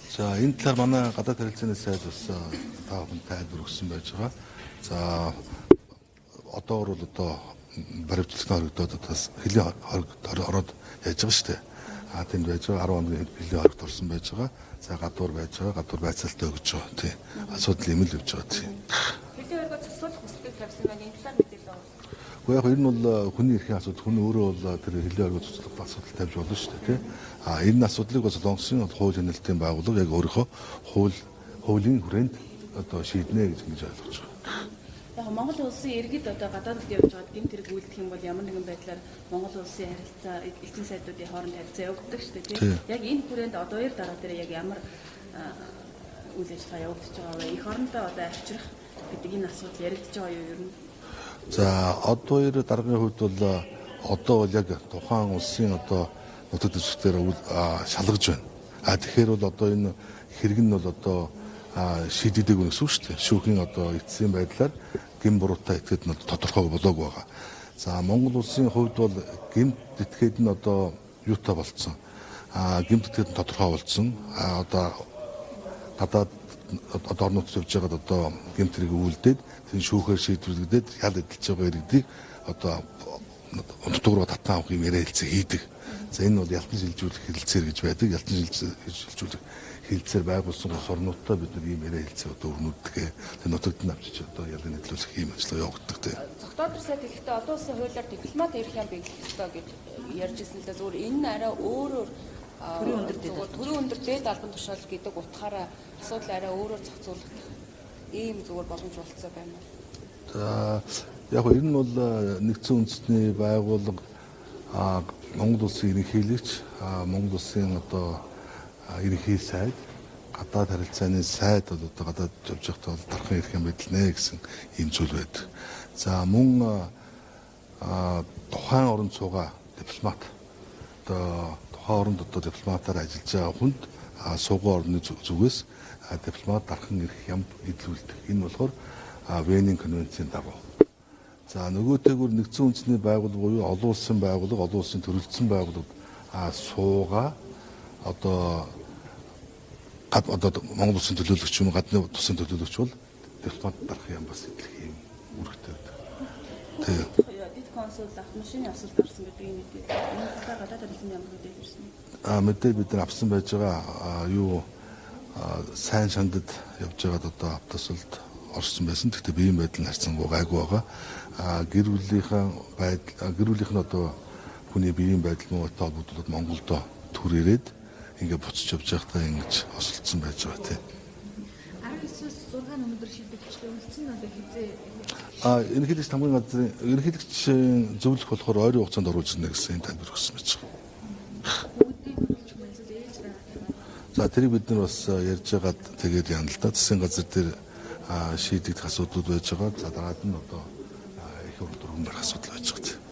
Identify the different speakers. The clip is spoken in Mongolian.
Speaker 1: 자, энэ талаар манай гадаад харилцааны сайд бас та бүхэн тайлбар өгсөн байж байгаа. За, одоогор бол одоо баримтлалын хоригдоод бас хөлийн хоригд ороод яаж байгаа шүү дээ. Тэнд байж байгаа 10 хоногийн хөлийн хоригд орсон байж байгаа. За, гадуур байж байгаа, гадуур байцаалтаа өгч байгаа. Тийм. Асуудал юм л явж байгаа тийм.
Speaker 2: Хөлийн хоригд засуулах хүсэлт тавьсан байна. Энэ талаар мэдээлэл өгөх.
Speaker 1: Яг энэ бол хүний эрхийн асуудал, хүн өөрөө бол тэр хөлийн хоригд цуцлах асуудал тавьж болно шүү дээ, тийм. Энэ асуудлыг бас Солонгосын хууль хяналтын байгууллага яг өөрийнхөө хуулийн хүрээнд одоо шийднэ гэж ойлгож байгаа.
Speaker 2: Яг Монгол улсын иргэд одоо гадаадд явж байгаад гэмт хэрэг үйлдэх юм бол ямар нэгэн байдлаар Монгол улсын харилцаа, элчин сайдуудын хооронд харилцаа явагддаг шүү дээ, тийм. Яг энэ хүрээнд одоо 2 дараа дээр яг ямар үйл ажиллагаа явагдаж байгаа вэ? Эх орондоо одоо авчрах гэдэг энэ асуудал яригдж байгаа юу ер нь?
Speaker 1: За, одоо 2 дараагийн хувьд бол одоо бол яг тухайн улсын одоо нутаг дэвсгэрээр шалгаж байна. Тэгэхээр бол одоо энэ хэрэг нь бол одоо шийдэгдэг гэсэн үг шүү дээ. Шүүхийн одоо эцсийн байдлаар гэм буруутай этгээд нь тодорхой болоогүй байгаа. За, Монгол улсын хувьд бол гэмт этгээд нь одоо юутай болцсон. Гэмт этгээд нь тодорхой болцсон. Одоо гадаад орнууд явж байгаад одоо гэмт хэрэг үйлдээд тэр шүүхээр шийдвэрлэгдээд ял эдэлж байгаа иргэдийг одоо нутаг руу татан авах юм яриа хэлцээ хийдэг. За, энэ бол ялтан шилжүүлэх хэлцээр гэж байдаг. Ялтан шилжүүлэх хэлцээр байгуулсан улс орнуудтай бид нар ийм яриа хэлцээ одоо өрнүүдгээ тэр нутагт нь авчиж одоо ялын нэтлүүлэх ийм ажил явагддаг тийм.
Speaker 2: Цогтоодор сайд ихтэй олон улсын хуулиар дипломат ирэх юм биелэх ёстой гэж ярьж ирсэн л да зүгээр энэ арай өөрөөр төрийн өндөр дээд албан тушаал гэдэг утгаараа асуудал арай өөрөөр зохицуулах ийм зүгээр боломж болцоо байна уу?
Speaker 1: За, яг нь энэ бол нэгдсэн үндэстний байгууллага Монгол улсын ерөнхийлөгч, Монгол улсын одоо ерөнхий сайд, гадаад харилцааны сайд бол одоо гадаад явж байхдаа бол дархан ирэх юм байдалнэ гэсэн ийм зүйл байдаг. За, мөн тухайн оронд суугаа дипломат одоо тухайн оронд одоо дипломатаар ажиллаж байгаа хүнд суугаа орны зүгээс дипломат дархан ирэх юм идэлүүлдэг. Энэ болохоор Венийн конвенцийн дагуу. За, нөгөөтэйгүр нэгдсэн үндэсний байгууллага буюу олон улсын байгууллага, олон улсын төрөлцсөн байгууллагад суугаа одоо Монгол улсын төлөөлөгч юм гадны тусын төлөөлөгч бол дипломат дарах юм бас идэх юм үүрэгтэй байдаг. Тийм.
Speaker 2: Дид консул автомашины асуудал гарсан гэдэг юм үү? Энэ талаар гадаад харилцааны ямар мэдээлэл ирсэн бэ?
Speaker 1: Мэдээ бид нар авсан байж байгаа сайн шандад явж байгаад одоо автосолд орсон байсан. Гэхдээ биеийн байдал нь харьцангуй гайгүй байгаа. Гэр бүлийнх нь одоо хүний биеийн байдал муу холбогдуулаад Монголдо төр ирээд ингээ буцаж явж байхдаа ингэж осолцсон байж байгаа тийм.
Speaker 3: 19-с 6 өнөдөр шийдэгчлээ үлдсэн нь одоо хизээ.
Speaker 1: Ерөнхийлөгч хамгийн газрын ерөнхийлөгчийн зөвлөх болохоор ойрын хугацаанд оруулж ирнэ гэсэн тайлбар өгсөн байж байгаа. За, тэрийг бид нар бас ярьж байгаад тэгээд яана л да. Засгийн газар дээр шийдэгдэх асуудлууд байж байгаа. За, дараад нь одоо их урд дөрвөн барих асуудал байж байгаа.